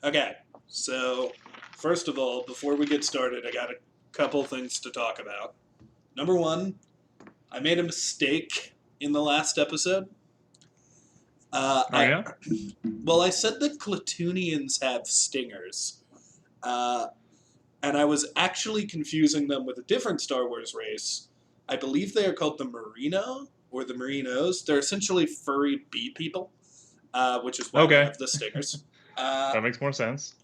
Okay, so first of all, before we get started, I got a couple things to talk about. Number one, I made a mistake in the last episode. Uh, Oh I yeah? I said that Clatoonians have stingers, uh, and I was actually confusing them with a different Star Wars race. I believe they are called the Merino or the Merinos. They're essentially furry bee people, which is why they Okay. have the stingers. Uh, That makes more sense.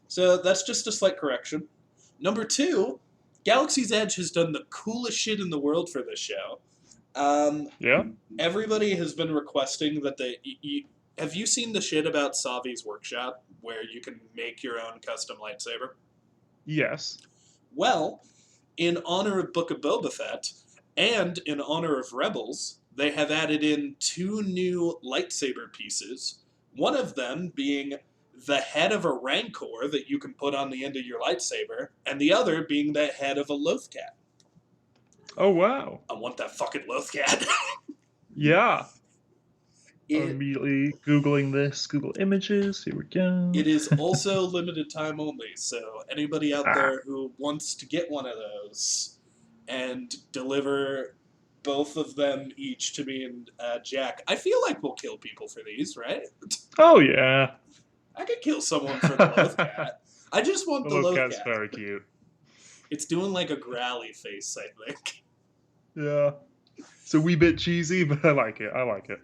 So that's just a slight correction. Number two, Galaxy's Edge has done the coolest shit in the world for this show. Um, Yeah? Everybody has been requesting that have you seen the shit about Savi's workshop where you can make your own custom lightsaber? Yes. Well, in honor of Book of Boba Fett and in honor of Rebels, they have added in two new lightsaber pieces. One of them being the head of a rancor that you can put on the end of your lightsaber, and the other being the head of a lothcat. Oh wow. I want that fucking lothcat. Yeah. I'm it immediately Googling this. Google Images. Here we go. it is also limited time only, so anybody out Ah. there who wants to get one of those and deliver both of them each to me and Jack, I feel like we'll kill people for these, right? Oh yeah. I could kill someone for the lothcat. I just want The the Lothcat's lothcat. very cute. It's doing like a growly face, I think. Yeah. It's a wee bit cheesy, but I like it. I like it.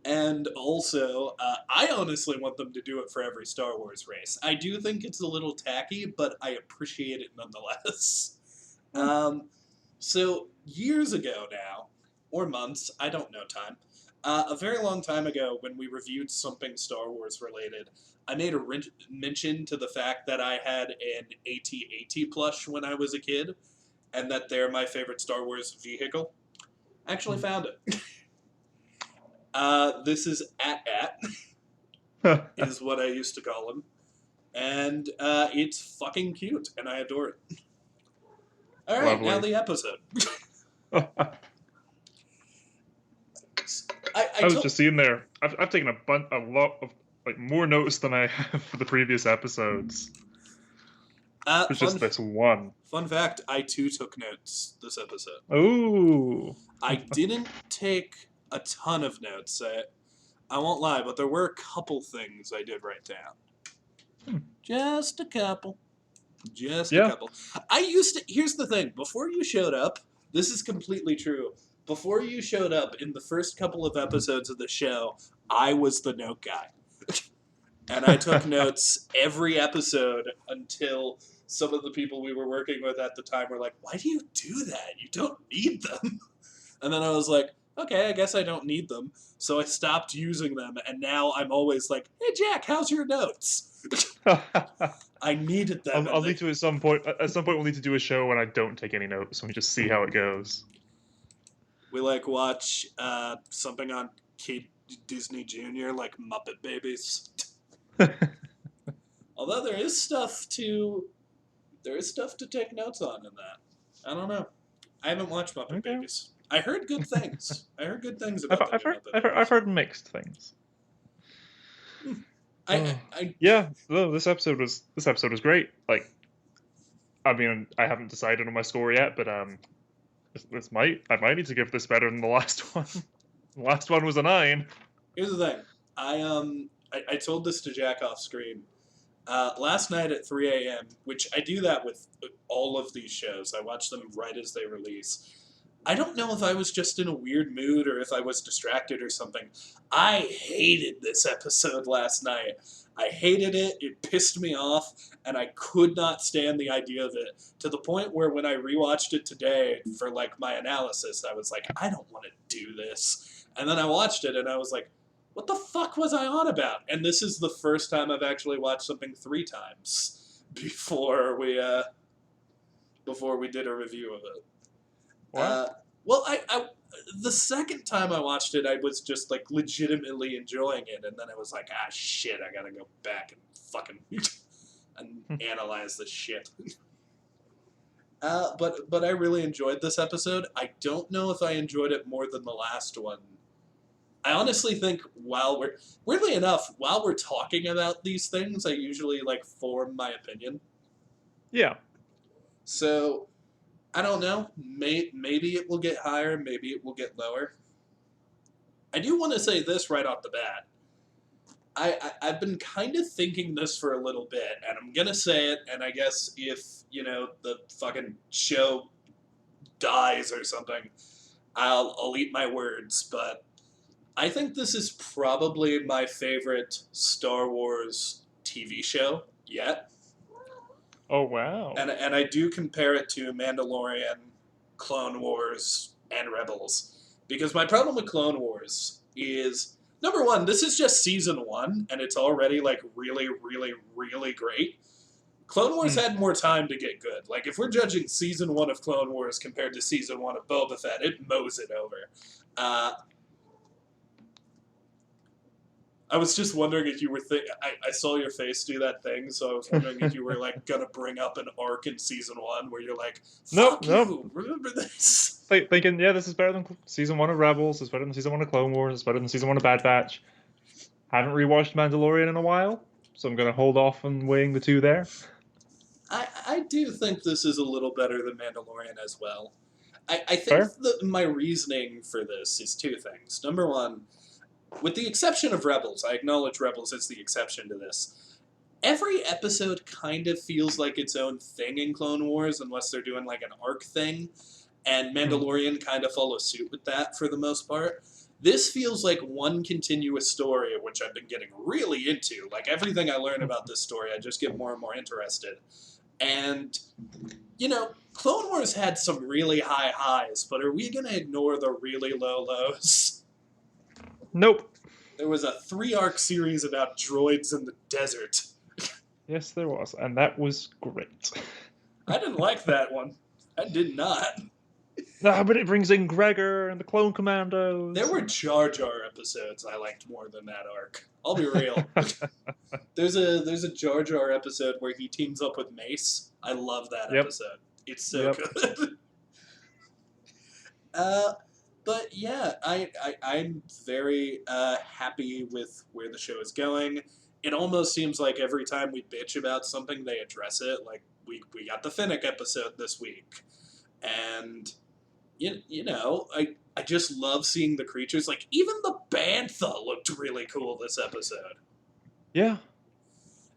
And also, I honestly want them to do it for every Star Wars race. I do think it's a little tacky, but I appreciate it nonetheless. So, years ago now, or months, I don't know time, a very long time ago when we reviewed something Star Wars related, I made a mention to the fact that I had an AT-AT plush when I was a kid, and that they're my favorite Star Wars vehicle. I actually found it. This is at is what I used to call him, and it's fucking cute, and I adore it. All right, now Lovely. the episode. I I was told just seeing there. I've taken a lot of more notes than I have for the previous episodes. It's just this one. fun fact. I too took notes this episode. Ooh. I didn't take a ton of notes. I won't lie, but there were a couple things I did write down. Just a couple. Just a Yeah. couple. I used to. Here's the thing. Before you showed up, this is completely true. Before you showed up in the first couple of episodes of the show, I was the note guy. And I took notes every episode until some of the people we were working with at the time were like, why do you do that? You don't need them. And then I was like, okay, I guess I don't need them. So I stopped using them, and now I'm always like, hey, Jack, how's your notes? I needed them. I'll need to at some point. At some point, we'll need to do a show when I don't take any notes and we just see how it goes. We watch something on Kid Disney Junior, like Muppet Babies. Although there is stuff to take notes on in that. I don't know. I haven't watched Muppet Babies. I heard good things. I heard good things about I've heard mixed things. Yeah, this episode was great. Like, I mean, I haven't decided on my score yet, but I might need to give this better than the last one. The last one was a 9. Here's the thing. I told this to Jack off screen. Last night at 3 a.m., which I do that with all of these shows. I watch them right as they release. I don't know if I was just in a weird mood or if I was distracted or something. I hated this episode last night. I hated it. It pissed me off, and I could not stand the idea of it, to the point where when I rewatched it today for my analysis, I was like, I don't want to do this. And then I watched it, and I was like, what the fuck was I on about? And this is the first time I've actually watched something 3 times before we did a review of it. Well, the second time I watched it, I was just legitimately enjoying it, and then I was like, shit, I gotta go back and fucking and analyze this shit. But I really enjoyed this episode. I don't know if I enjoyed it more than the last one, I honestly think weirdly enough, while we're talking about these things, I usually like form my opinion. Yeah. So I don't know. Maybe it will get higher. Maybe it will get lower. I do want to say this right off the bat. I've been kind of thinking this for a little bit, and I'm gonna say it. And I guess if the fucking show dies or something, I'll eat my words. But I think this is probably my favorite Star Wars TV show yet. Oh wow. And I do compare it to Mandalorian, Clone Wars, and Rebels. Because my problem with Clone Wars is number one, this is just season one, and it's already like really, really, really great. Clone Wars Mm. had more time to get good. Like if we're judging season one of Clone Wars compared to season one of Boba Fett, it mows it over. Uh, I was just wondering if you were I saw your face do that thing, so I was wondering if you were like gonna bring up an arc in season one where you're like, Nope, "Fuck nope. you, remember this?" Thinking, yeah, this is better than season one of Rebels. It's better than season one of Clone Wars. It's better than season one of Bad Batch. Haven't rewatched Mandalorian in a while, so I'm gonna hold off on weighing the two there. I do think this is a little better than Mandalorian as well. I think Fair. my reasoning for this is two things. Number one, with the exception of Rebels, I acknowledge Rebels is the exception to this. Every episode kind of feels like its own thing in Clone Wars, unless they're doing like an arc thing, and Mm. Mandalorian kind of follows suit with that for the most part. This feels like one continuous story, which I've been getting really into. Like everything I learn about this story, I just get more and more interested. And, Clone Wars had some really high highs, but are we going to ignore the really low lows? Nope. There was a 3-arc series about droids in the desert. Yes, there was, and that was great. I didn't like that one. I did not. But it brings in Gregor and the Clone Commandos. There were Jar Jar episodes I liked more than that arc. I'll be real. There's a Jar Jar episode where he teams up with Mace. I love that Yep. episode. It's so Yep. good. But yeah, I'm very happy with where the show is going. It almost seems like every time we bitch about something, they address it. Like we got the Finnick episode this week, and I just love seeing the creatures. Like even the bantha looked really cool this episode. Yeah.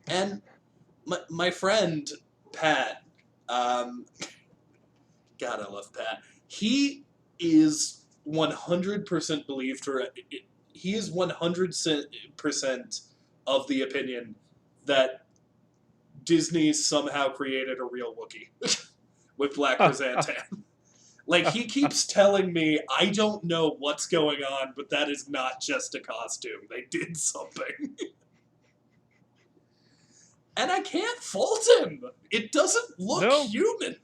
And my friend Pat, God, I love Pat. He is 100% believed for it. He is 100% of the opinion that Disney somehow created a real Wookiee with Black Chrysanthemum. Like, he keeps telling me, I don't know what's going on, but that is not just a costume. They did something. And I can't fault him. It doesn't look human.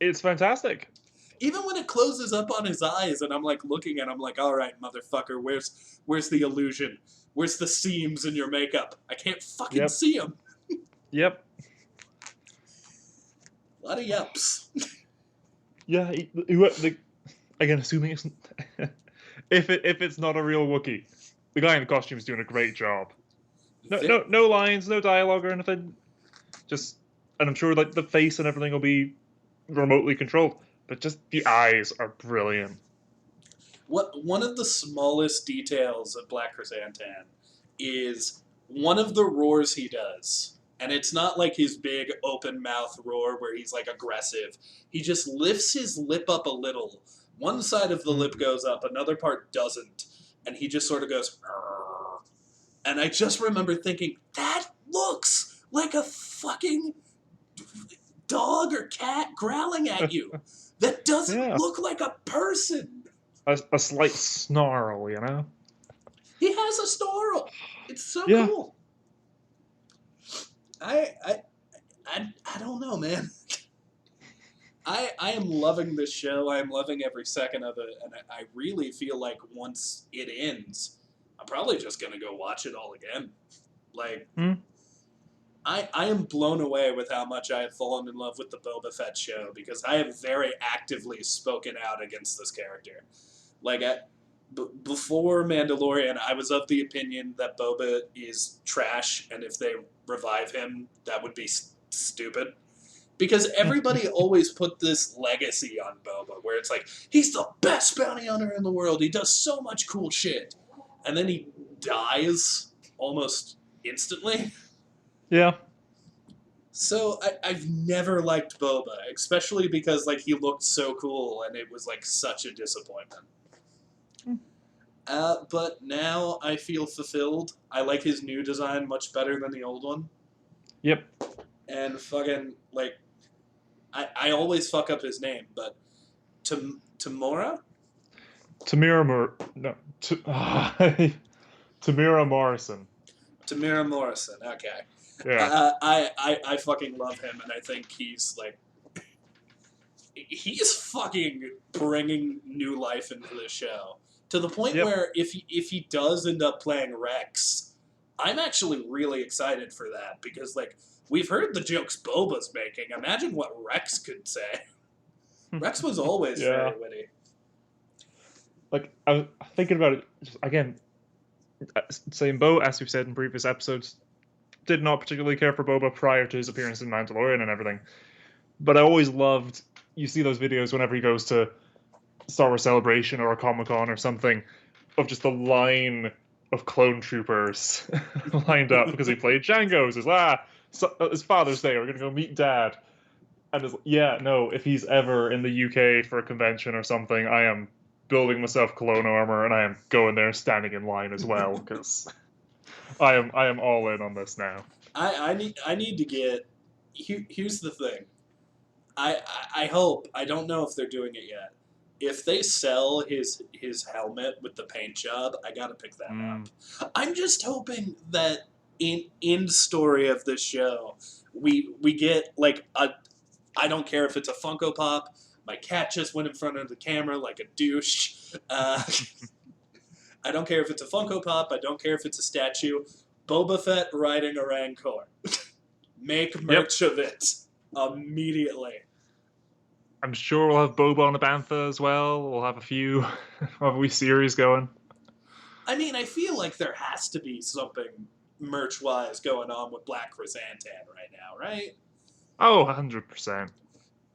It's fantastic. Even when it closes up on his eyes and I'm like looking at him like, all right, motherfucker, where's the illusion? Where's the seams in your makeup? I can't fucking see him. Yep. A lot of yups. Yeah, again, assuming it's if it's not a real Wookiee, the guy in the costume is doing a great job. No lines, no dialogue or anything. And I'm sure like the face and everything will be remotely controlled, but just the eyes are brilliant. One of the smallest details of Black Chrysanthemum is one of the roars he does. And it's not like his big open mouth roar where he's like aggressive. He just lifts his lip up a little. One side of the lip goes up, another part doesn't. And he just sort of goes, "Arr." And I just remember thinking, that looks like a fucking dog or cat growling at you. That doesn't look like a person. A slight snarl, He has a snarl. It's so cool. I don't know, man. I am loving this show. I am loving every second of it, and I really feel like once it ends, I'm probably just gonna go watch it all again. Like, I am blown away with how much I have fallen in love with the Boba Fett show because I have very actively spoken out against this character. Like, before Mandalorian, I was of the opinion that Boba is trash, and if they revive him, that would be stupid. Because everybody always put this legacy on Boba, where it's like, he's the best bounty hunter in the world, he does so much cool shit. And then he dies almost instantly. Yeah. So I've never liked Boba, especially because like he looked so cool, and it was like such a disappointment. But now I feel fulfilled. I like his new design much better than the old one. Yep. And fucking, like, I always fuck up his name, but Tamora? Tamira Morrison. Tamira Morrison, okay. Yeah. I fucking love him, and I think he's, like, he's fucking bringing new life into the show. To the point where if he does end up playing Rex, I'm actually really excited for that, because, like, we've heard the jokes Boba's making. Imagine what Rex could say. Rex was always very witty. Like, I was thinking about it, just, again, saying Bo, as we've said in previous episodes, did not particularly care for Boba prior to his appearance in Mandalorian and everything. But I always loved, you see those videos whenever he goes to Star Wars Celebration or a Comic-Con or something, of just the line of clone troopers lined up because he played Django. He says, it's Father's Day, we're going to go meet Dad. And it's, if he's ever in the UK for a convention or something, I am building myself clone armor, and I am going there and standing in line as well, because I am all in on this now. I need to get... Here's the thing. I hope, I don't know if they're doing it yet, if they sell his helmet with the paint job, I gotta pick that up. I'm just hoping that in story of this show, we get, like, I don't care if it's a Funko Pop, my cat just went in front of the camera like a douche. I don't care if it's a Funko Pop, I don't care if it's a statue. Boba Fett riding a Rancor. Make merch of it immediately. I'm sure we'll have Boba on the Bantha as well. We'll have a few of a wee series going. I mean, I feel like there has to be something merch-wise going on with Black Chrysanthemum right now, right? Oh, 100%.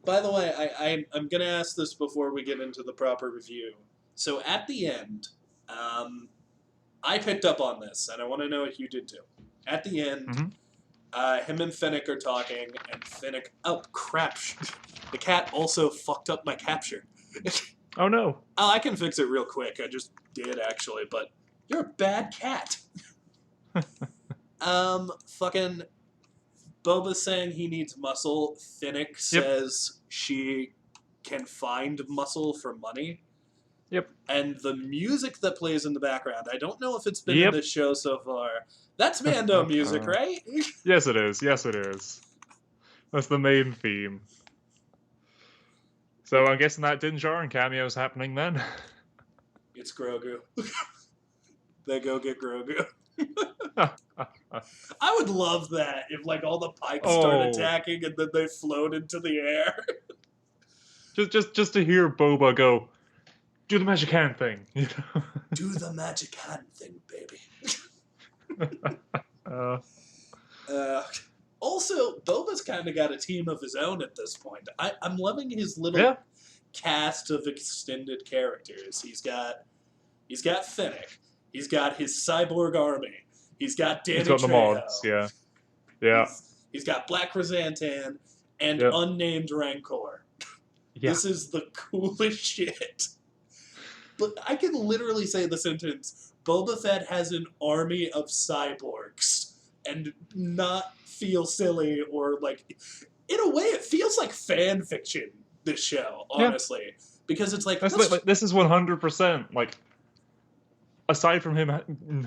By the way, I'm going to ask this before we get into the proper review. So at the end, I picked up on this, and I want to know if you did too. At the end, him and Finnick are talking, and Finnick... Oh, crap. The cat also fucked up my capture. Oh, no. Oh, I can fix it real quick. I just did, actually, but you're a bad cat. Fucking Boba's saying he needs muscle. Finnick says she can find muscle for money. Yep. And the music that plays in the background, I don't know if it's been in this show so far. That's Mando music, right? Yes, it is. Yes, it is. That's the main theme. So I'm guessing that Din Djarin cameo is happening then. It's Grogu. They go get Grogu. I would love that if, like, all the Pikes start attacking and then they float into the air. just to hear Boba go, do the magic hand thing. You know? Do the magic hand thing, baby. Also, Boba's kind of got a team of his own at this point. I'm loving his little cast of extended characters. He's got Finnick. He's got his cyborg army. He's got Danny Trejo. The mods, yeah. He's got Black Chrysanthemum and unnamed Rancor. Yeah. This is the coolest shit. But I can literally say the sentence, Boba Fett has an army of cyborgs, and not feel silly or, like... In a way, it feels like fan fiction, this show, honestly. Because it's like... This is 100%, like... Aside from him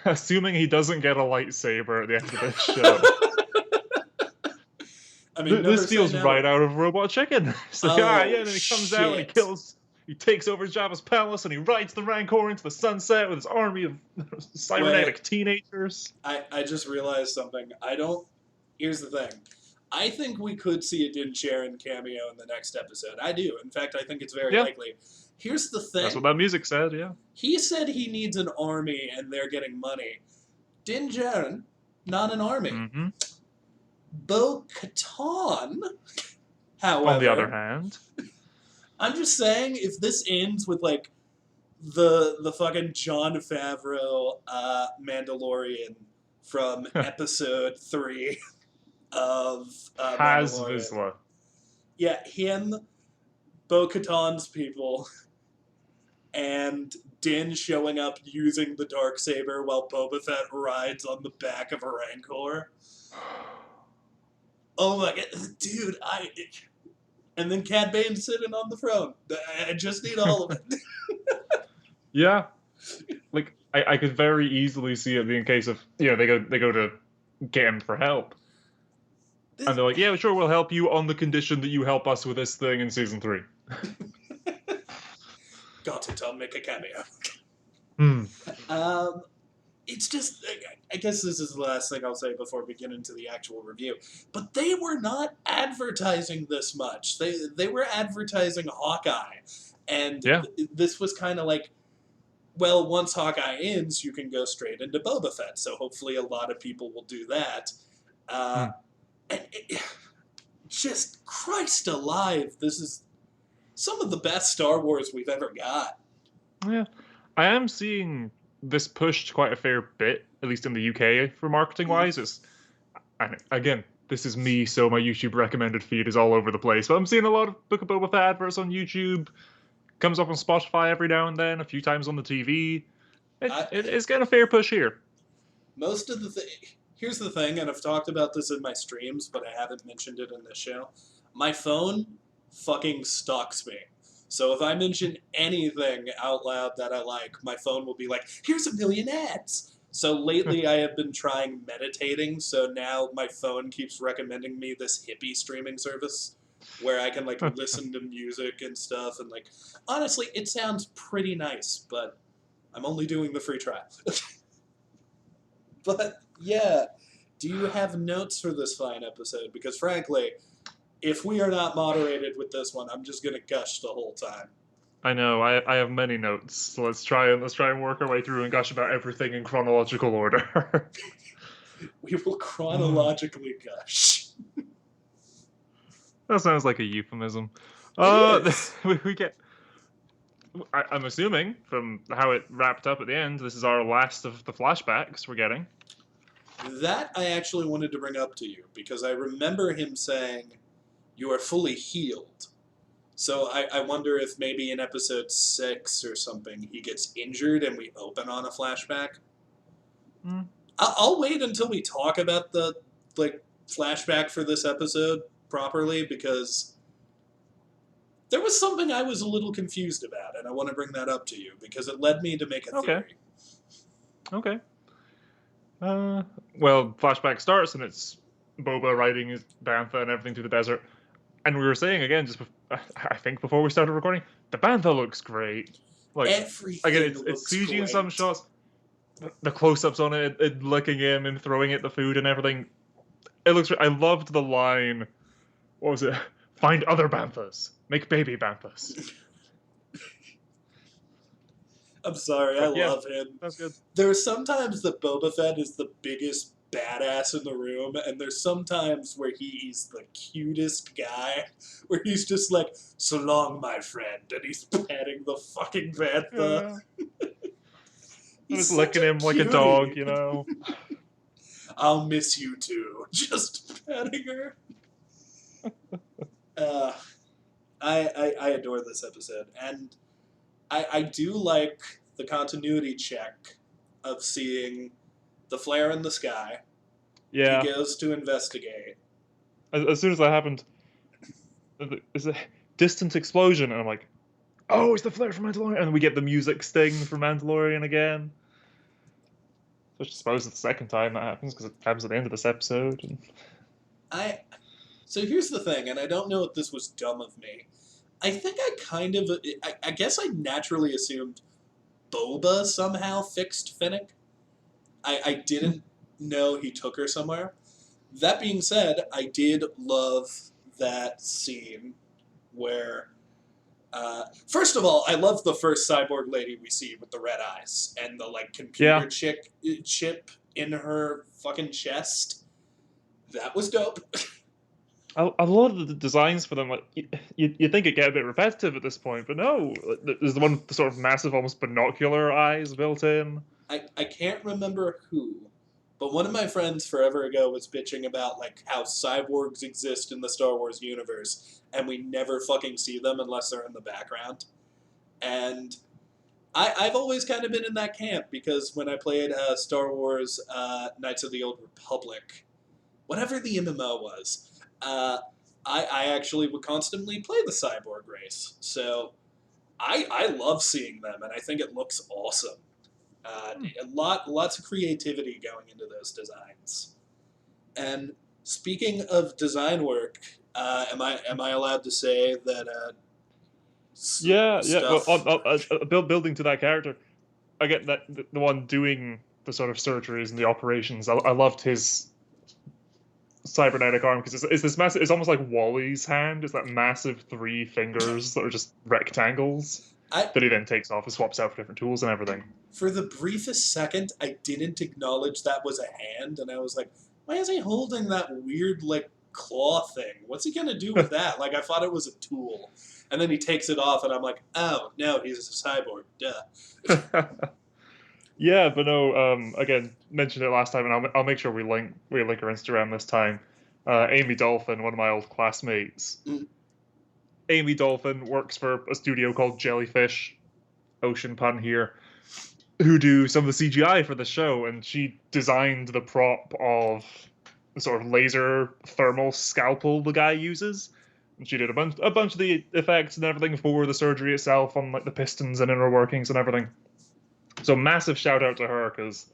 assuming he doesn't get a lightsaber at the end of this show. I mean, this feels right out of Robot Chicken. So and then he comes out and he takes over Jabba's palace and he rides the Rancor into the sunset with his army of cybernetic teenagers. I just realized something. Here's the thing. I think we could see a Din Djarin cameo in the next episode. I do. In fact, I think it's very likely. Here's the That's thing. what that music said, yeah. He said he needs an army and they're getting money. Din Djarin, not an army. Mm-hmm. Bo-Katan, On the other however, hand, I'm just saying, if this ends with like the fucking Jon Favreau Mandalorian from episode 3 of Has Mandalorian, Vizsla. yeah, him, Bo-Katan's people, and Din showing up using the Darksaber while Boba Fett rides on the back of a Rancor. Oh my god, dude! And then Cad Bane sitting on the throne. I just need all of it. Yeah. Like, I could very easily see it being a case of, they go to get him for help. And they're like, yeah, sure, we'll help you on the condition that you help us with this thing in season 3. Got it, I'll make a cameo. Hmm. It's just, I guess this is the last thing I'll say before we get into the actual review. But they were not advertising this much. They were advertising Hawkeye. And Yeah. this was kind of like, well, once Hawkeye ends, you can go straight into Boba Fett. So hopefully a lot of people will do that. And just, Christ alive, this is some of the best Star Wars we've ever got. Yeah. I am seeing this pushed quite a fair bit, at least in the UK, for marketing-wise. And again, this is me, so my YouTube recommended feed is all over the place. But I'm seeing a lot of Book of Boba Fett adverts on YouTube. Comes up on Spotify every now and then, a few times on the TV. It's getting a fair push here. Most of the here's the thing, and I've talked about this in my streams, but I haven't mentioned it in this show. My phone fucking stalks me. So if I mention anything out loud that I like, my phone will be like, here's a million ads. So lately I have been trying meditating, so now my phone keeps recommending me this hippie streaming service where I can like listen to music and stuff, and like honestly it sounds pretty nice, but I'm only doing the free trial. But yeah, do you have notes for this fine episode? Because frankly, if we are not moderated with this one, I'm just gonna gush the whole time. I know, I have many notes, so let's try and work our way through and gush about everything in chronological order. We will chronologically gush. That sounds like a euphemism. We get. I'm assuming from how it wrapped up at the end, this is our last of the flashbacks we're getting. That I actually wanted to bring up to you, because I remember him saying, you are fully healed. So I wonder if maybe in episode 6 or something, he gets injured and we open on a flashback. I'll wait until we talk about the flashback for this episode properly, because there was something I was a little confused about, and I want to bring that up to you, because it led me to make a theory. Okay. Well, flashback starts, and it's Boba riding his bantha and everything through the desert. And we were saying again, I think before we started recording, the bantha looks great. Like Everything again, looks it's CG great. in some shots. The close-ups on it licking him and throwing it the food and everything. It looks. I loved the line. What was it? Find other banthas. Make baby banthas. I'm sorry, I love him. That's good. There are sometimes that Boba Fett is the biggest badass in the room, and there's sometimes where he's the cutest guy, where he's just like, so long, my friend, and he's patting the fucking bantha. He's licking him like a dog, you know. I'll miss you too. Just patting her. I adore this episode, and I do like the continuity check of seeing the flare in the sky. Yeah. He goes to investigate. As soon as that happened, there's a distant explosion, and I'm like, oh, it's the flare from Mandalorian, and we get the music sting from Mandalorian again. Which I suppose it's the second time that happens, because it happens at the end of this episode. And... So here's the thing, and I don't know if this was dumb of me. I think I guess I naturally assumed Boba somehow fixed Finnick. I didn't know he took her somewhere. That being said, I did love that scene where First of all, I love the first cyborg lady we see with the red eyes and the like Yeah, computer chip in her fucking chest. That was dope. a lot of the designs for them, like you think it get a bit repetitive at this point, but no, there's the one with the sort of massive, almost binocular eyes built in. I can't remember who, but one of my friends forever ago was bitching about like how cyborgs exist in the Star Wars universe and we never fucking see them unless they're in the background. And I've always kind of been in that camp because when I played Star Wars Knights of the Old Republic, whatever the MMO was, I actually would constantly play the cyborg race. So I love seeing them, and I think it looks awesome. Hmm. Lots of creativity going into those designs. And speaking of design work, am I allowed to say that Yeah, yeah. Well, stuff? building to that character, I get that the one doing the sort of surgeries and the operations. I loved his cybernetic arm because it's this massive. It's almost like Wally's hand. It's that massive three fingers that are just rectangles I that he then takes off and swaps out for different tools and everything. For the briefest second, I didn't acknowledge that was a hand, and I was like, why is he holding that weird, like, claw thing? What's he gonna do with that? Like, I thought it was a tool. And then he takes it off, and I'm like, oh, no, he's a cyborg. Duh. Yeah, but no. Again, mentioned it last time, and I'll make sure we link her Instagram this time. Amy Dolphin, one of my old classmates. Mm. Amy Dolphin works for a studio called Jellyfish. Ocean pun here. Who do some of the CGI for the show, and she designed the prop of the sort of laser thermal scalpel the guy uses. And she did a bunch of the effects and everything for the surgery itself on like the pistons and inner workings and everything. So massive shout out to her because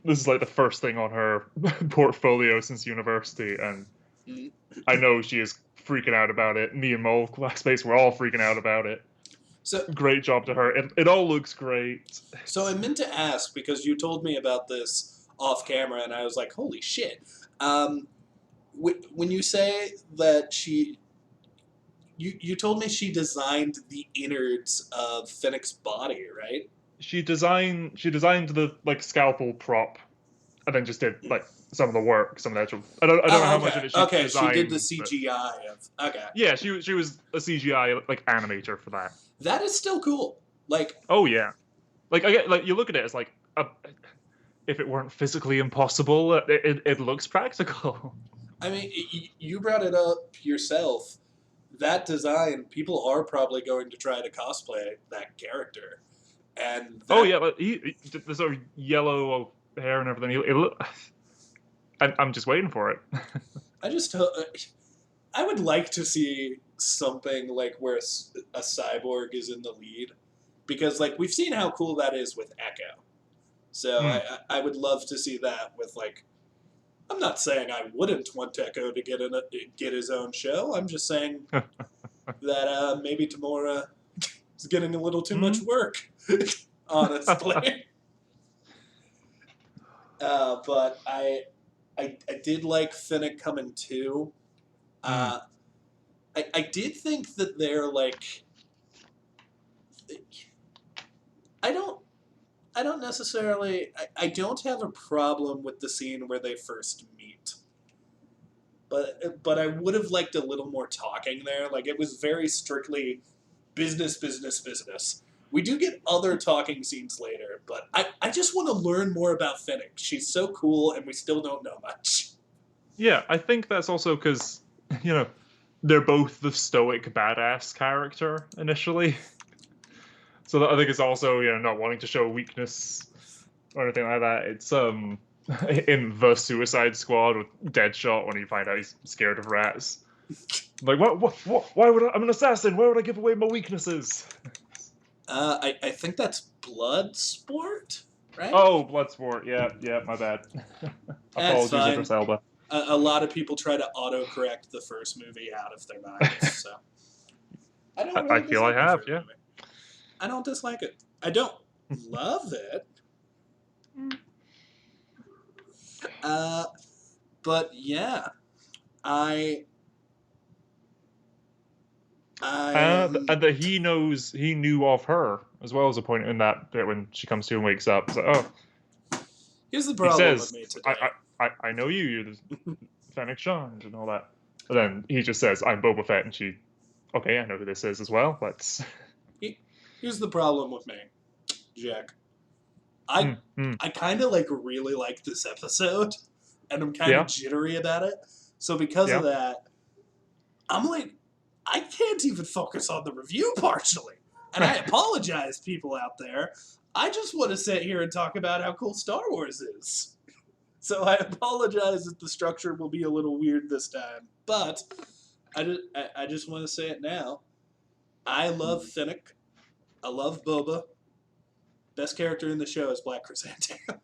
this is like the first thing on her portfolio since university, and Mm. I know she is freaking out about it. Me and Mo classmates were all freaking out about it. So, Great job to her. It all looks great. so I meant to ask, because you told me about this off camera, and I was like, holy shit. Um, when you say that you told me she designed the innards of Finnick's body, right? She designed the like scalpel prop, and then just did like some of the work, some of the actual. I don't know Oh, how much okay. of it she Okay, she did the designed, but CGI of. Okay. yeah, she was a CGI like animator for that. That is still cool. Like, Oh yeah, like I get like you look at it as like if it weren't physically impossible, it looks practical. I mean, you brought it up yourself. That design, people are probably going to try to cosplay that character. And Oh that, yeah, but the sort of yellow hair and everything. I'm just waiting for it. I just, I would like to see something like where a cyborg is in the lead. Because, like, we've seen how cool that is with Echo. So Hmm. I would love to see that with, like, I'm not saying I wouldn't want Echo to get his own show. I'm just saying that maybe Tamora is getting a little too much Hmm? work, honestly. But I did like Finnick coming too. Hmm. Uh, I did think that they're like I don't I don't necessarily I don't have a problem with the scene where they first meet. But I would have liked a little more talking there. Like it was very strictly business, business, business. We do get other talking scenes later, but I just want to learn more about Finnick. She's so cool, and we still don't know much. Yeah, I think that's also because you know they're both the stoic badass character initially, so I think it's also not wanting to show weakness or anything like that. It's in the Suicide Squad with Deadshot when you find out he's scared of rats. Like what? Why would I'm an assassin? Why would I give away my weaknesses? I think that's Bloodsport, right? Oh, Bloodsport. Yeah, yeah, my bad. That's Apologies, fine. Idris Elba. A lot of people try to autocorrect the first movie out of their minds, so I don't I really feel I dislike the have, first yeah. movie. I don't dislike it. I don't love it. Uh, but yeah, I I'm. And that he knew of her as well as a point in that bit when she comes to and wakes up. It's like, oh, Here's the he problem with says, me today. I know you, you're the Fennec Shand and all that. But then he just says, I'm Boba Fett, and she, okay, I know who this is as well. Let's. Here's the problem with me, Jack. I Mm, mm, I kind of like really like this episode, and I'm kind of yeah, jittery about it. So because of yeah. that, I'm like, I can't even focus on the review partially. And I apologize, people out there. I just want to sit here and talk about how cool Star Wars is. So I apologize that the structure will be a little weird this time. But I just want to say it now. I love Finnick. I love Boba. Best character in the show is Black Chrysanthemum.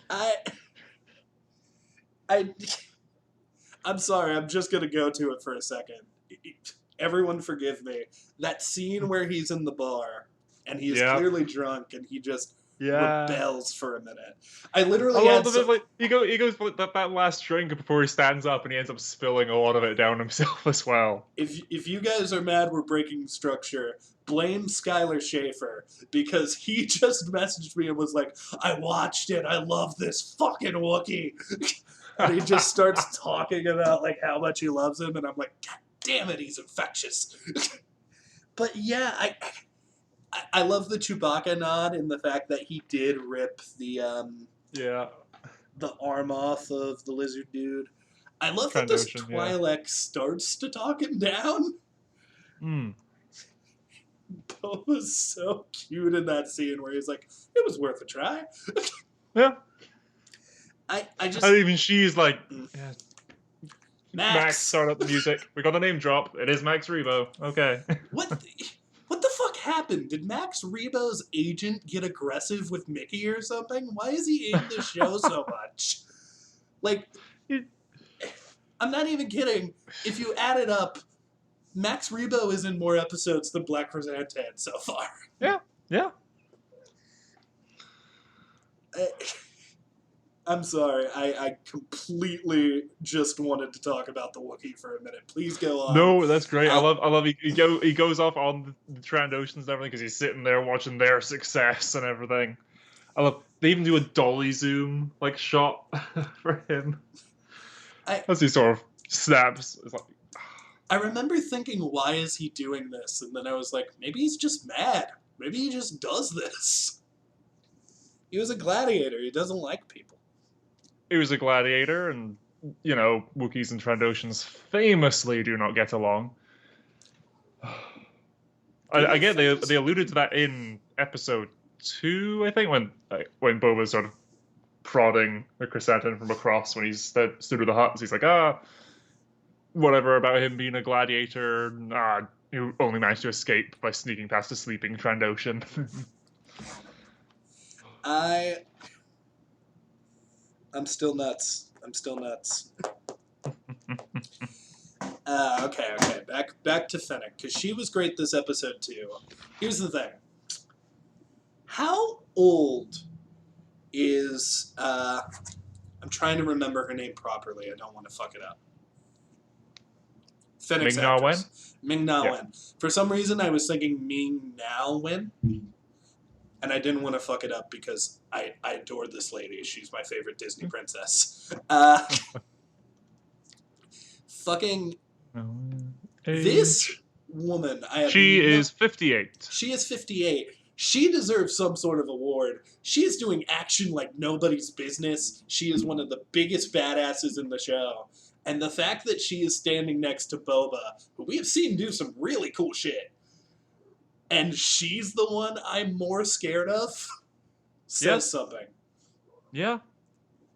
I I I'm sorry. I'm just gonna go to it for a second. Everyone, forgive me. That scene where he's in the bar and he is yeah, clearly drunk and he just yeah. rebels for a minute. I I literally love had the bit so. like he goes for that last drink before he stands up, and he ends up spilling a lot of it down himself as well. If you guys are mad we're breaking structure, blame Skylar Schaefer because he just messaged me and was like, "I watched it. I love this fucking Wookiee," and he just starts talking about like how much he loves him, and I'm like, "God damn it, he's infectious." But yeah, I love the Chewbacca nod in the fact that he did rip Yeah, the arm off of the lizard dude. I love that this Trandoshan. Yeah. Twi'lek starts to talk him down. Mm. Boba's so cute in that scene where he's like, "It was worth a try." Yeah. I just And even she's like, mm, yeah, Max, Max. start up the music. We got a name drop. It is Max Rebo. Okay. What the fuck happened? Did Max Rebo's agent get aggressive with Mickey or something? Why is he in the show so much? Like, I'm not even kidding. If you add it up, Max Rebo is in more episodes than Black Chrysanthemum so far. Yeah. Yeah. I'm sorry. I completely just wanted to talk about the Wookiee for a minute. Please go on. No, that's great. I'll, I love he goes off on the Trandoshans and everything because he's sitting there watching their success and everything. I love they even do a dolly zoom like shot for him I as he sort of snaps. It's like, I remember thinking, why is he doing this? And then I was like, maybe he's just mad. Maybe he just does this. He was a gladiator. He doesn't like people. he was a gladiator, and you know Wookiees and Trandoshans famously do not get along. I get they alluded to that in episode 2, I think, when Boba's sort of prodding the chrysanthemum from across when he's stood with the Hutts. He's like, whatever about him being a gladiator. You only managed to escape by sneaking past a sleeping Trandoshan. I'm still nuts. I'm still nuts. Okay. Back to Finnick, because she was great this episode too. Here's the thing. How old is I'm trying to remember her name properly. I don't want to fuck it up. Finnick's Ming-Na Wen? actress. Ming-Na Yeah. Wen. For some reason, I was thinking Ming-Na Wen, and I didn't want to fuck it up because I adore this lady. She's my favorite Disney princess. Fucking this woman. She is 58. She is 58. She deserves some sort of award. She is doing action like nobody's business. She is one of the biggest badasses in the show. And the fact that she is standing next to Boba, who we have seen do some really cool shit, and she's the one I'm more scared of, says something. Yeah.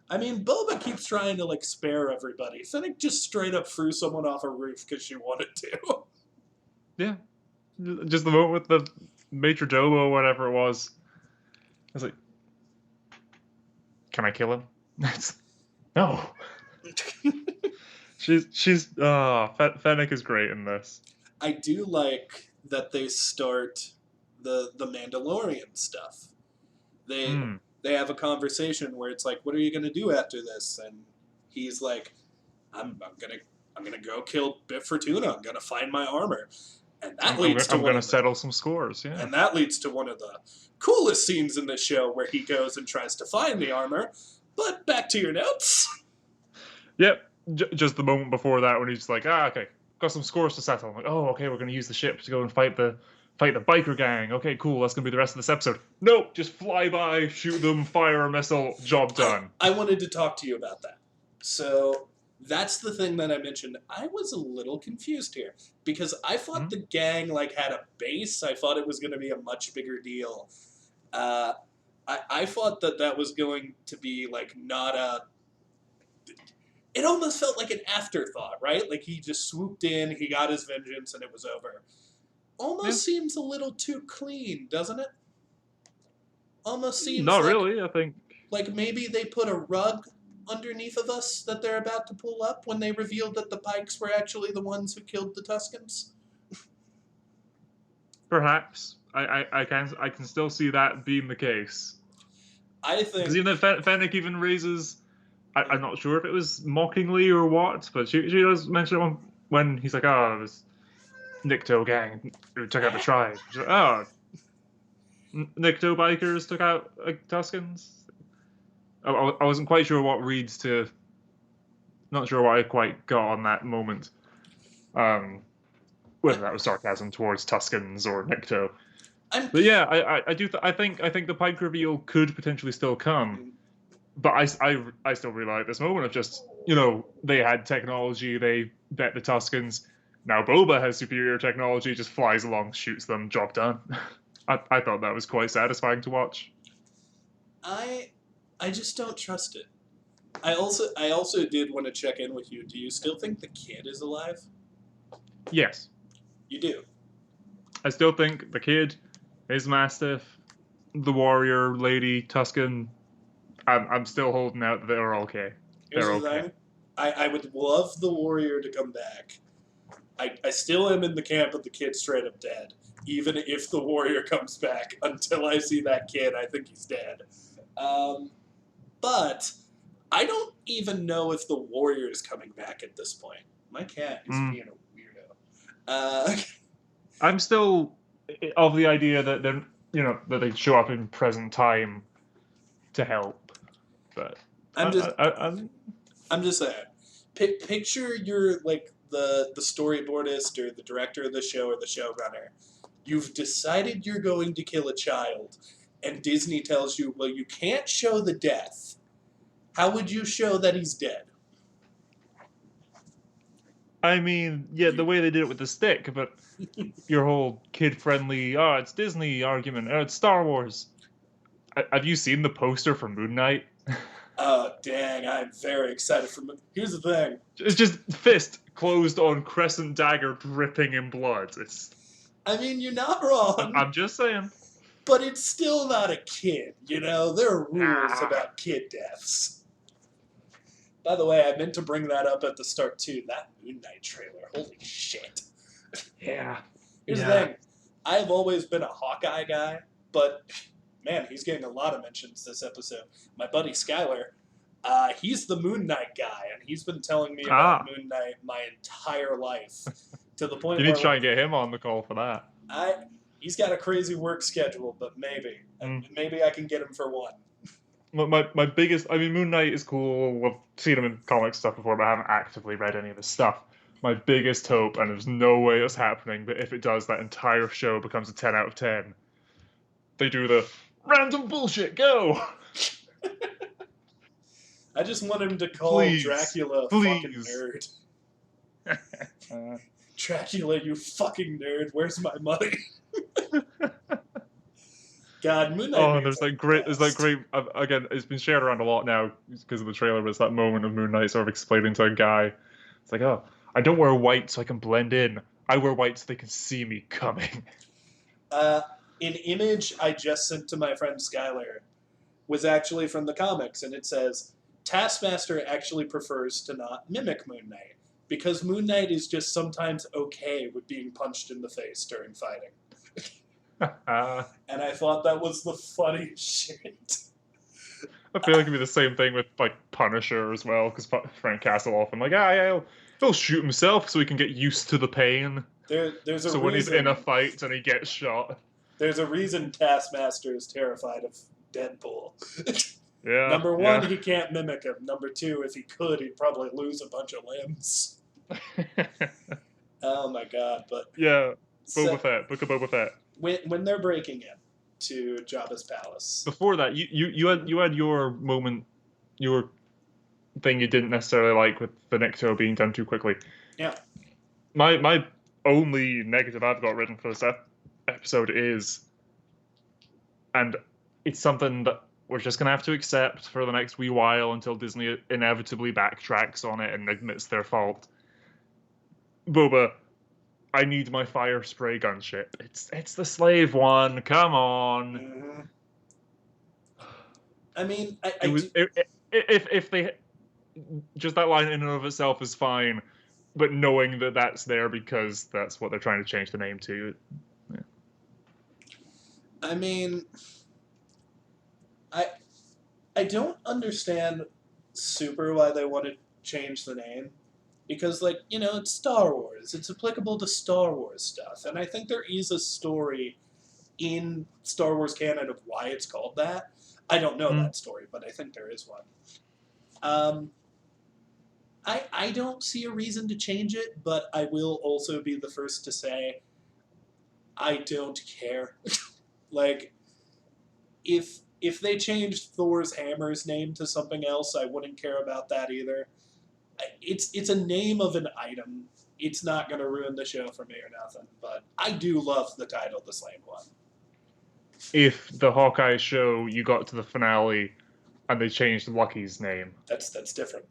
I mean, Boba keeps trying to, like, spare everybody. Finnick just straight up threw someone off a roof because she wanted to. Yeah. Just the moment with the Maitre Domo or whatever it was. I was like, can I kill him? No. Fennec is great in this. I do like that they start the Mandalorian stuff. They have a conversation where it's like, what are you going to do after this? And he's like, I'm going to I'm gonna go kill Bib Fortuna. I'm gonna find my armor, and that I'm leads to going to settle some scores. Yeah. and that leads to one of the coolest scenes in the show where he goes and tries to find the armor. But back to your notes. Yep. Just the moment before that when he's like, okay, got some scores to settle. I'm like, oh, okay, we're going to use the ship to go and fight the biker gang. Okay, cool. That's going to be the rest of this episode. Nope, just fly by, shoot them, fire a missile, job done. I wanted to talk to you about that. So that's the thing that I mentioned. I was a little confused here because I thought the gang like had a base. I thought it was going to be a much bigger deal. I thought that was going to be like not a. It almost felt like an afterthought, right? Like he just swooped in, he got his vengeance, and it was over. Almost seems a little too clean, doesn't it? Almost seems not really. I think like maybe they put a rug underneath of us that they're about to pull up when they revealed that the Pikes were actually the ones who killed the Tuscans. Perhaps I can still see that being the case. I think because even Finnick even raises. I'm not sure if it was mockingly or what, but she does mention it when he's like, "Oh, this Nikto gang who took out the tribe." She's like, "Oh, Nikto bikers took out Tuscans." I wasn't quite sure what reads to. Not sure what I quite got on that moment. Whether that was sarcasm towards Tuscans or Nikto. But yeah, I do. I think the Pike reveal could potentially still come. But I still really like this moment of just, they had technology, they bet the Tuscans. Now Boba has superior technology, just flies along, shoots them, job done. I thought that was quite satisfying to watch. I just don't trust it. I also did want to check in with you. Do you still think the kid is alive? Yes. You do? I still think the kid, his Mastiff, the warrior, lady, Tuscan, I'm still holding out that they're okay. Here's the thing. I would love the warrior to come back. I still am in the camp of the kid straight up dead. Even if the warrior comes back, until I see that kid, I think he's dead. But I don't even know if the warrior is coming back at this point. My cat is being a weirdo. I'm still of the idea that that they show up in present time to help. But I'm just saying. Picture you're like the storyboardist or the director of the show or the showrunner. You've decided you're going to kill a child, and Disney tells you, well, you can't show the death. How would you show that he's dead? I mean, yeah, the way they did it with the stick, but your whole kid-friendly, it's Disney argument, it's Star Wars. Have you seen the poster for Moon Knight? Oh, dang, I'm very excited for Here's the thing. It's just fist closed on crescent dagger dripping in blood. I mean, you're not wrong. I'm just saying. But it's still not a kid, There are rules about kid deaths. By the way, I meant to bring that up at the start, too. That Moon Knight trailer, holy shit. Yeah. Here's the thing. I've always been a Hawkeye guy, but... Man, he's getting a lot of mentions this episode. My buddy Skylar, he's the Moon Knight guy, and he's been telling me about Moon Knight my entire life. To the point you need to try and get him on the call for that. He's got a crazy work schedule, but maybe. Maybe I can get him for one. My biggest... I mean, Moon Knight is cool. We've seen him in comic stuff before, but I haven't actively read any of his stuff. My biggest hope, and there's no way it's happening, but if it does, that entire show becomes a 10 out of 10. They do the... random bullshit, go! I just want him to call Dracula a fucking nerd. Dracula, you fucking nerd, where's my money? God, Moon Knight. Oh, there's great, again, it's been shared around a lot now because of the trailer, but it's that moment of Moon Knight sort of explaining to a guy. It's like, oh, I don't wear white so I can blend in. I wear white so they can see me coming. An image I just sent to my friend Skylar was actually from the comics, and it says, Taskmaster actually prefers to not mimic Moon Knight, because Moon Knight is just sometimes okay with being punched in the face during fighting. And I thought that was the funniest shit. I feel like it'd be the same thing with, Punisher as well, because Frank Castle often, He'll shoot himself so he can get used to the pain. There's a So when he's reason. in a fight and he gets shot. There's a reason Taskmaster is terrified of Deadpool. Yeah. Number one, Yeah. he can't mimic him. Number two, if he could, he'd probably lose a bunch of limbs. Oh my god! But yeah. so, Boba Fett. Book of Boba Fett. when they're breaking in to Jabba's palace, Before that, you had your moment, your thing you didn't necessarily like with the Necto being done too quickly. yeah, My only negative I've got written for this episode is, and it's something that we're just gonna have to accept for the next wee while until Disney inevitably backtracks on it and admits their fault. Boba, I need my fire spray gunship. It's the slave one. Come on. mm-hmm. I mean, if they just that line in and of itself is fine, but knowing that that's there because that's what they're trying to change the name to. Yeah. I mean, I don't understand super why they want to change the name. Because, like, you know, it's Star Wars. It's applicable to Star Wars stuff. And I think there is a story in Star Wars canon of why it's called that. I don't know that story, but I think there is one. I don't see a reason to change it, but I will also be the first to say I don't care. Like, if they changed Thor's hammer's name to something else, I wouldn't care about that either. It's a name of an item. It's not going to ruin the show for me or nothing, but I do love the title, The Slain One. If the Hawkeye show you got to the finale and they changed Lucky's name, that's different.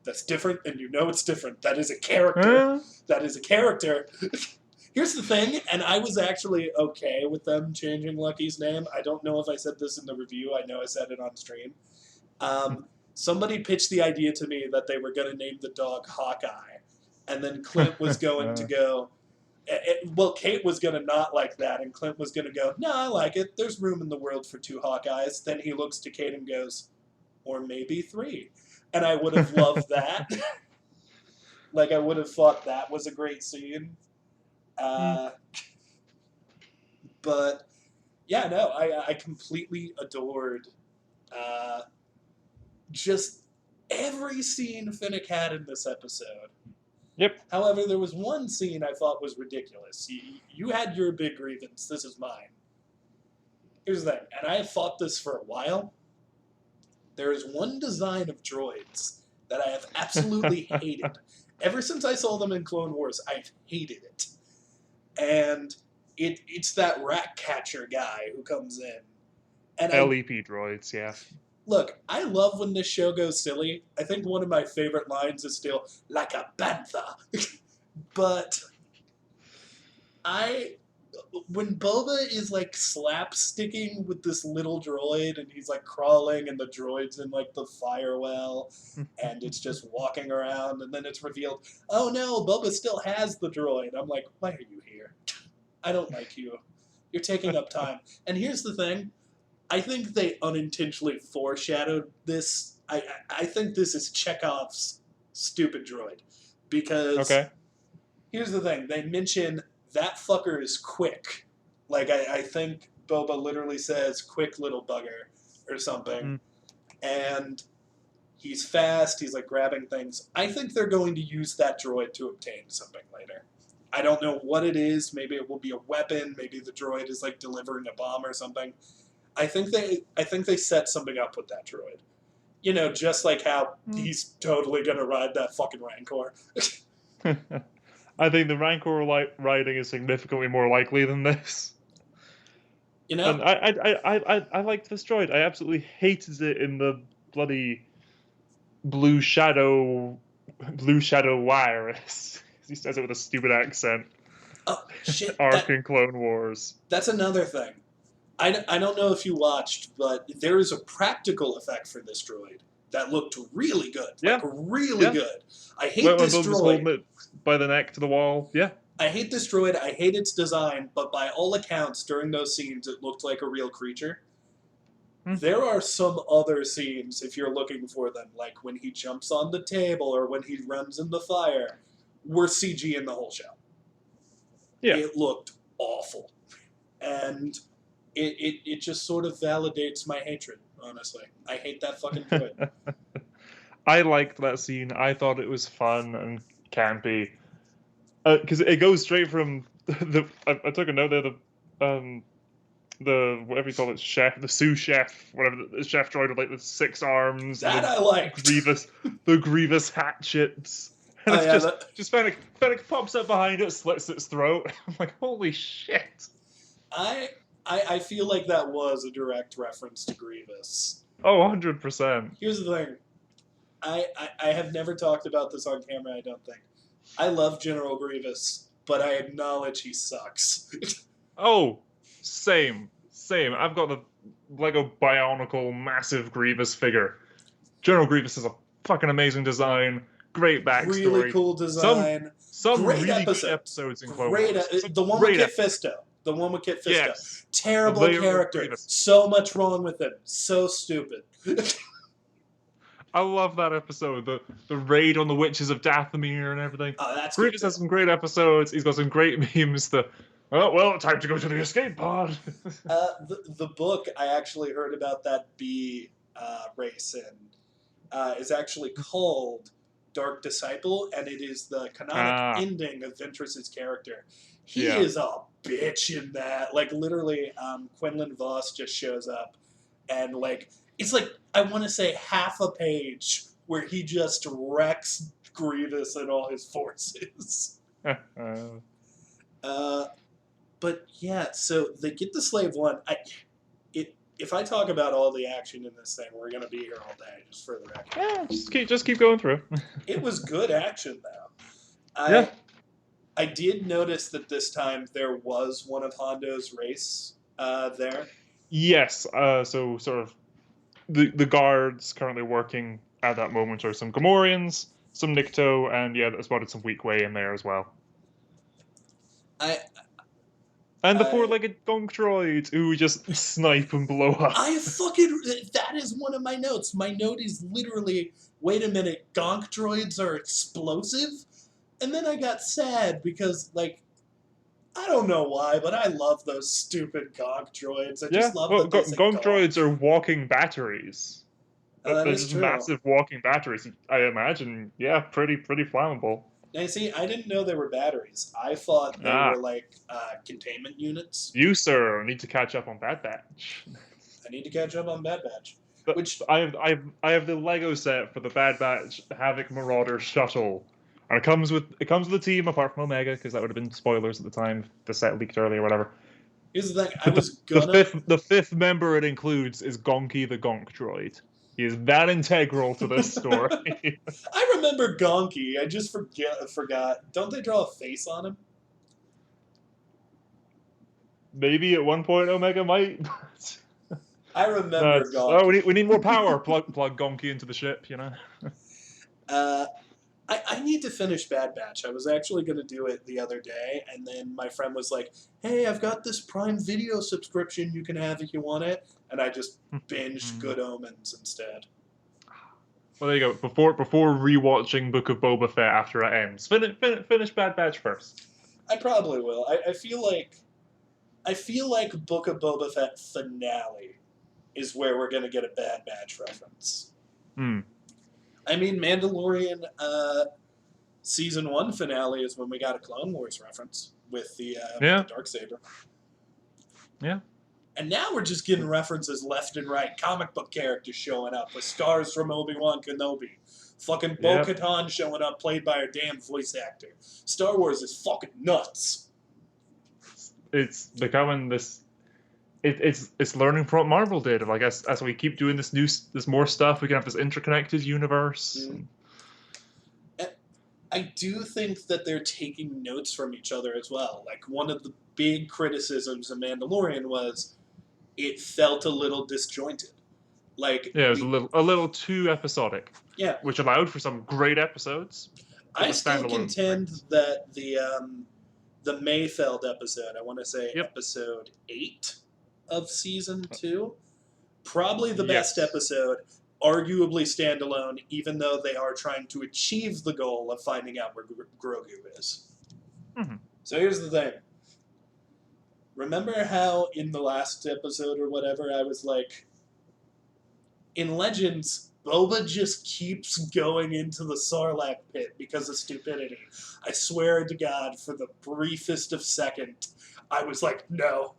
That's different, and you know it's different. That is a character. That is a character. Here's the thing, and I was actually okay with them changing Lucky's name. I don't know if I said this in the review. I know I said it on stream. Somebody pitched the idea to me that they were going to name the dog Hawkeye, and then Clint was going to go, well, Kate was going to not like that, and Clint was going to go, no, I like it. There's room in the world for 2 Hawkeyes. Then he looks to Kate and goes, or maybe 3. And I would have loved that. Like, I would have thought that was a great scene. But, yeah, no, I completely adored just every scene Finnick had in this episode. Yep. However, there was one scene I thought was ridiculous. You had your big grievance. This is mine. Here's the thing, and I have fought this for a while. There is one design of droids that I have absolutely hated. Ever since I saw them in Clone Wars, I've hated it. And it's that rat catcher guy who comes in. And LEP droids, yeah. Look, I love when this show goes silly. I think one of my favorite lines is still, like a bantha. But when Boba is like slapsticking with this little droid and he's like crawling and the droid's in like the firewell and it's just walking around and then it's revealed, oh no, Boba still has the droid. I'm like, why are you here? I don't like you. You're taking up time. And here's the thing. I think they unintentionally foreshadowed this. I think this is Chekhov's stupid droid. Because here's the thing. They mention that fucker is quick. Like, I think Boba literally says, quick little bugger or something. And he's fast. He's, like, grabbing things. I think they're going to use that droid to obtain something later. I don't know what it is. Maybe it will be a weapon. Maybe the droid is, like, delivering a bomb or something. I think they set something up with that droid. You know, just like how he's totally going to ride that fucking Rancor. I think the Rancor riding is significantly more likely than this. You know? And I liked this droid. I absolutely hated it in the bloody Blue Shadow Wireless. He says it with a stupid accent. Oh, shit. Arc in Clone Wars. That's another thing. I don't know if you watched, but there is a practical effect for this droid that looked really good. Yeah. Like, really good. I hate this droid. Holding it by the neck to the wall. Yeah. I hate this droid. I hate its design, but by all accounts, during those scenes, it looked like a real creature. There are some other scenes, if you're looking for them, like when he jumps on the table or when he runs in the fire, were CG in the whole show. Yeah. It looked awful. And it just sort of validates my hatred, honestly. I hate that fucking droid. I liked that scene. I thought it was fun and campy. Because it goes straight from I took a note there, the whatever you call it, chef, the sous chef, whatever, the chef droid with like the 6 arms. That I liked. The Grievous hatchets. And Oh, it's yeah, just Finnick pops up behind it, slits its throat. I'm like, holy shit. I feel like that was a direct reference to Grievous. Oh, 100%. Here's the thing. I have never talked about this on camera, I don't think. I love General Grievous, but I acknowledge he sucks. Oh, same. I've got the Lego Bionicle massive Grievous figure. General Grievous is a fucking amazing design. Great backstory. Really cool design. Some great really episodes. good episodes in Clone Great, Wars. the one with Kit Fisto. The one with Kit Fisto. Yes. Terrible character. So much wrong with him. So stupid. I love that episode. The raid on the witches of Dathomir and everything. Oh, that's Grievous has some great episodes. He's got some great memes. Well, time to go to the escape pod. The book I actually heard about that bee race in is actually called Dark Disciple, and it is the canonic ending of Ventress's character. He is a bitch in that. Like, literally, Quinlan Voss just shows up, and, like, it's like, I want to say half a page where he just wrecks Grievous and all his forces. But, yeah, so they get the Slave One. If I talk about all the action in this thing, we're going to be here all day, just for the record. Yeah, just keep going through. It was good action, though. I did notice that this time there was one of Hondo's race there. Yes, so sort of the guards currently working at that moment are some Gamorreans, some Nikto, and I spotted some Weak Way in there as well. And the 4-legged gonk droids who just snipe and blow up. That is one of my notes. My note is literally, wait a minute, gonk droids are explosive? And then I got sad because, like, I don't know why, but I love those stupid gonk droids. I just love that they say gonk droids are walking batteries. That They're is just true. massive walking batteries. I imagine, pretty flammable. Now, see, I didn't know they were batteries. I thought they were, like, containment units. You, sir, need to catch up on Bad Batch. I need to catch up on Bad Batch. Which I have the Lego set for the Bad Batch Havoc Marauder shuttle, and it comes with a team apart from Omega, because that would have been spoilers at the time the set leaked early or whatever. Here's the thing: the fifth member it includes is Gonky the Gonk droid. He is that integral to this story. I remember Gonky. I just forgot. Don't they draw a face on him? Maybe at one point Omega might. I remember Gonky. Oh, we need more power. Plug Gonky into the ship, I need to finish Bad Batch. I was actually going to do it the other day, and then my friend was like, hey, I've got this Prime Video subscription you can have if you want it. And I just binged Good Omens instead. Well, there you go. Before rewatching Book of Boba Fett after it ends, finish Bad Batch first. I probably will. I feel like Book of Boba Fett finale is where we're going to get a Bad Batch reference. I mean, Mandalorian Season 1 finale is when we got a Clone Wars reference with the Darksaber. Yeah. And now we're just getting references left and right. Comic book characters showing up with stars from Obi-Wan Kenobi. Fucking Bo-Katan showing up, played by her damn voice actor. Star Wars is fucking nuts. It's becoming this... It's learning from what Marvel did. Like, as we keep doing this more stuff, we can have this interconnected universe. I do think that they're taking notes from each other as well. Like, one of the big criticisms of Mandalorian was it felt a little disjointed. Like, it was a little too episodic. Yeah, which allowed for some great episodes. I still contend that the Mayfeld episode, I want to say episode 8 of season 2, Probably the best Yes. episode, arguably standalone, even though they are trying to achieve the goal of finding out where Grogu is. Hmm. So here's the thing. Remember how in the last episode or whatever I was like, in Legends, Boba just keeps going into the Sarlacc pit because of stupidity. I swear to God, for the briefest of second, I was like, no.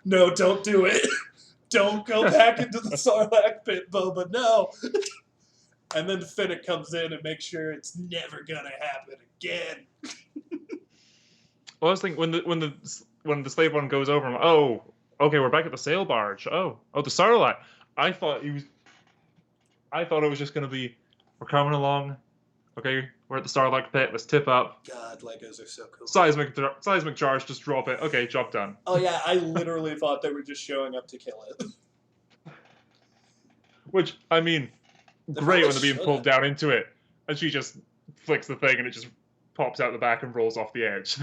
No, don't do it. Don't go back into the Sarlacc pit, Boba, no. And then Finnick comes in and makes sure it's never gonna happen again. Well, I was thinking when the slave one goes over, I'm like, oh, okay, we're back at the sail barge. Oh, the Sarlacc. I thought it was just gonna be, we're coming along. Okay, we're at the Sarlacc pit. Let's tip up. God, Legos are so cool. Seismic charge. Just drop it. Okay, job done. Oh yeah, I literally thought they were just showing up to kill it. Which, I mean, They great probably when they're being should pulled have. down into it, and she just flicks the thing, and it just pops out the back and rolls off the edge.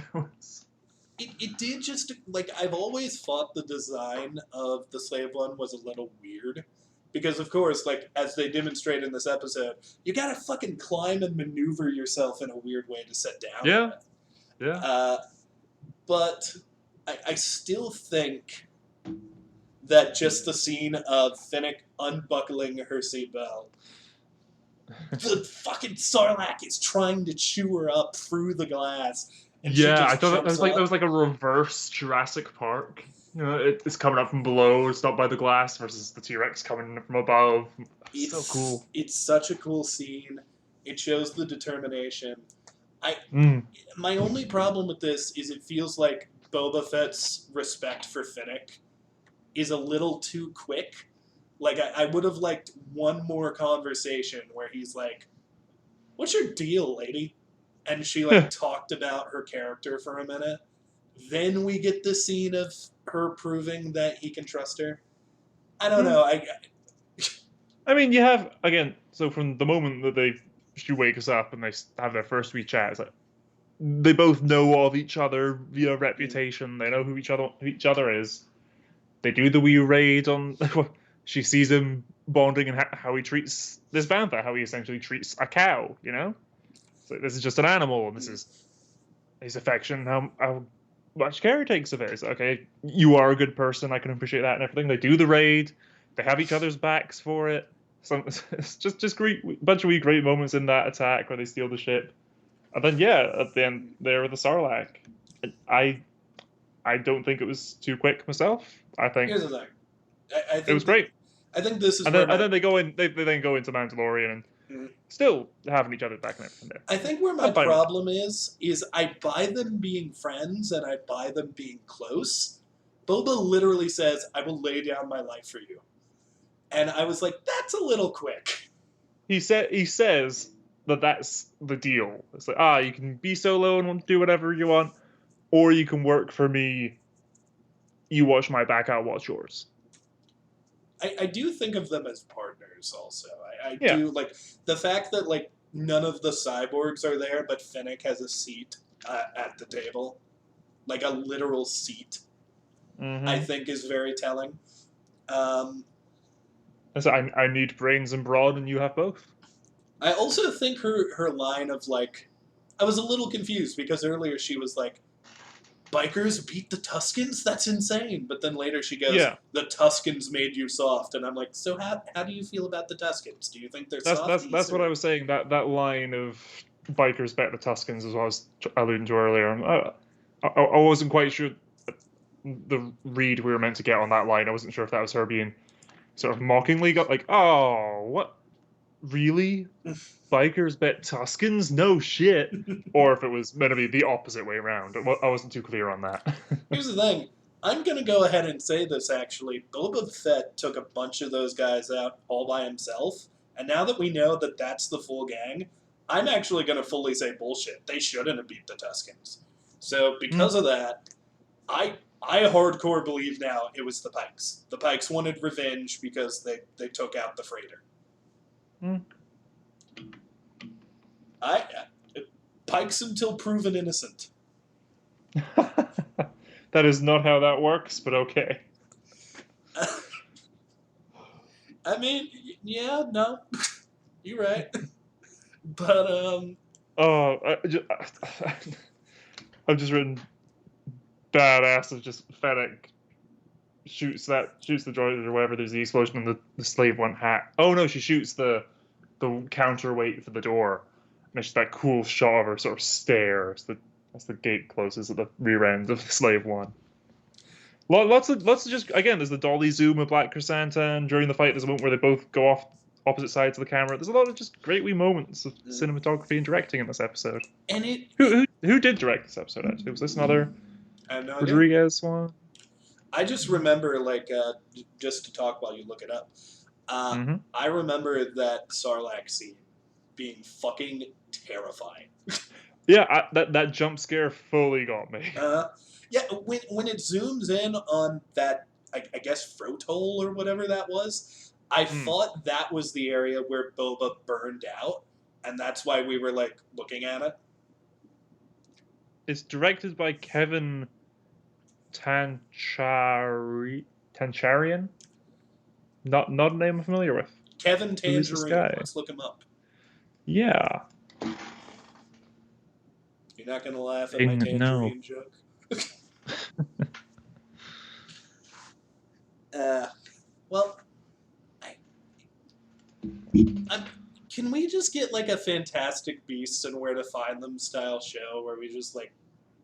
It did just, like, I've always thought the design of the slave one was a little weird. Because, of course, like, as they demonstrate in this episode, you gotta fucking climb and maneuver yourself in a weird way to sit down. Yeah, yeah. But I still think that just the scene of Finnick unbuckling her seatbelt, the fucking Sarlacc is trying to chew her up through the glass, and she Yeah, I just thought that jumps was like up. a reverse Jurassic Park. You know, it's coming up from below, stopped by the glass, versus the T-Rex coming from above. So cool. It's such a cool scene. It shows the determination. Mm. My only problem with this is it feels like Boba Fett's respect for Finnick is a little too quick. Like, I would have liked one more conversation where he's like, "What's your deal, lady?" And she, like, talked about her character for a minute. Then we get the scene of her proving that he can trust her. I don't know. I mean, you have, again, so from the moment that she wakes up and they have their first wee chat, it's like, they both know of each other via reputation. They know who each other is. They do the wee raid on. She sees him bonding and how he treats this bantha, how he essentially treats a cow. You know, so this is just an animal, and this is his affection. How much care he takes of it. It's okay. You are a good person. I can appreciate that and everything. They do the raid. They have each other's backs for it. So it's just great, bunch of wee great moments in that attack where they steal the ship. And then at the end there with the Sarlacc, I don't think it was too quick myself. I think Here's the thing. I think it was great. I think this is And where then they go in. They then go into Mandalorian and still having each other back and everything there. I think where my I'm fine with problem is I buy them being friends and I buy them being close. Boba literally says, "I will lay down my life for you," and I was like, "That's a little quick." He says that that's the deal. It's like, you can be solo and do whatever you want, or you can work for me. You watch my back, I'll watch yours. I do think of them as partners also. I Yeah. do, like, the fact that, like, none of the cyborgs are there, but Finnick has a seat at the table, like a literal seat, I think is very telling. So I need brains and brawn, and you have both. I also think her line of, like, I was a little confused because earlier she was like, "Bikers beat the Tuskens? That's insane." But then later she goes, Yeah. "The Tuskens made you soft." And I'm like, so how do you feel about the Tuskens? Do you think they're soft? That's what I was saying. That line of bikers bet the Tuskens, as I was alluding to earlier. I wasn't quite sure the read we were meant to get on that line. I wasn't sure if that was her being sort of mockingly got like, "Oh, what? Really? Bikers bet Tuskens? No shit." Or if it was meant to be the opposite way around. I wasn't too clear on that. Here's the thing. I'm going to go ahead and say this, actually. Boba Fett took a bunch of those guys out all by himself, and now that we know that that's the full gang, I'm actually going to fully say bullshit. They shouldn't have beat the Tuskens. So because of that, I hardcore believe now it was the Pikes. The Pikes wanted revenge because they took out the freighter. Pikes until proven innocent. That is not how that works, but okay. I mean, yeah, no, you're right. But Oh, I've just written badass of just Finnick shoots the droid or whatever. There's the explosion and the slave one hat. Oh no, she shoots the counterweight for the door. And it's just that cool shot of her sort of stare as the gate closes at the rear end of the slave one. Lots of just again. There's the dolly zoom of Black Chrysanthemum during the fight. There's a moment where they both go off opposite sides of the camera. There's a lot of just great wee moments of cinematography and directing in this episode. and it Who did direct this episode? Actually, was this another I have no idea. Rodriguez one? I just remember, like, just to talk while you look it up. I remember that Sarlacc scene being fucking terrifying. Yeah, that jump scare fully got me. Yeah, when it zooms in on that, I guess, Frotole or whatever that was, I thought that was the area where Boba burned out, and that's why we were, like, looking at it. It's directed by Kevin Tancharian. Not a name I'm familiar with. Kevin Who's this Tangerine. guy? Let's look him up. Yeah. You're not going to laugh at my tangerine joke? Well, can we just get like a Fantastic Beasts and Where to Find Them style show where we just like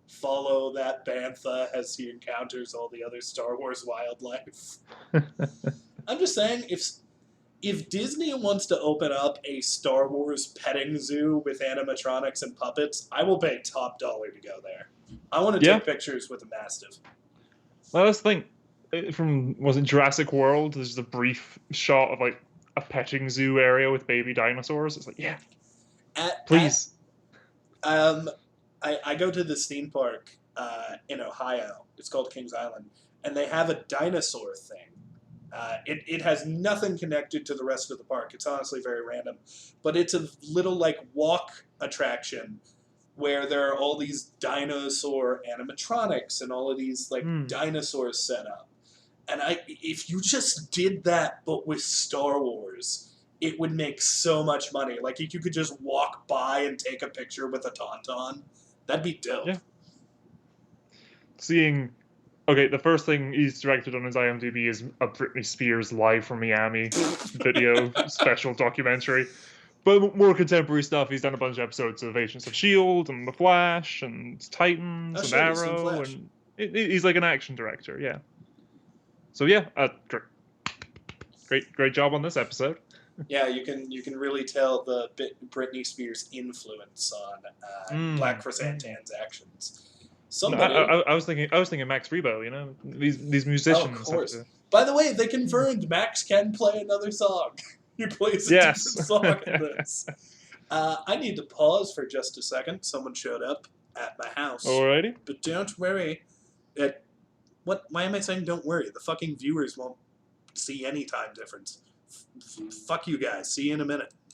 follow that bantha as he encounters all the other Star Wars wildlife? I'm just saying, if Disney wants to open up a Star Wars petting zoo with animatronics and puppets, I will pay top dollar to go there. I want to take pictures with a Mastiff. Well, let's think. Was it Jurassic World? There's just a brief shot of like a petting zoo area with baby dinosaurs. It's like, yeah, please. I go to this theme park in Ohio. It's called Kings Island, and they have a dinosaur thing. It has nothing connected to the rest of the park. It's honestly very random, but it's a little like walk attraction where there are all these dinosaur animatronics and all of these like dinosaurs set up. And if you just did that, but with Star Wars, it would make so much money. Like, if you could just walk by and take a picture with a Tauntaun, that'd be dope. Yeah. Okay, the first thing he's directed on his IMDb is a Britney Spears Live from Miami video special documentary. But more contemporary stuff, he's done a bunch of episodes of Agents of S.H.I.E.L.D. and The Flash and Titans and Arrow. And he's like an action director, yeah. So yeah, great job on this episode. Yeah, you can really tell the Britney Spears influence on Black Chrysanthemum's actions. I was thinking Max Rebo. You know, these musicians. Oh, of course. By the way, they confirmed Max can play another song. He plays a different song in this. I need to pause for just a second. Someone showed up at my house. Alrighty. But don't worry. Why am I saying don't worry? The fucking viewers won't see any time difference. Fuck you guys. See you in a minute.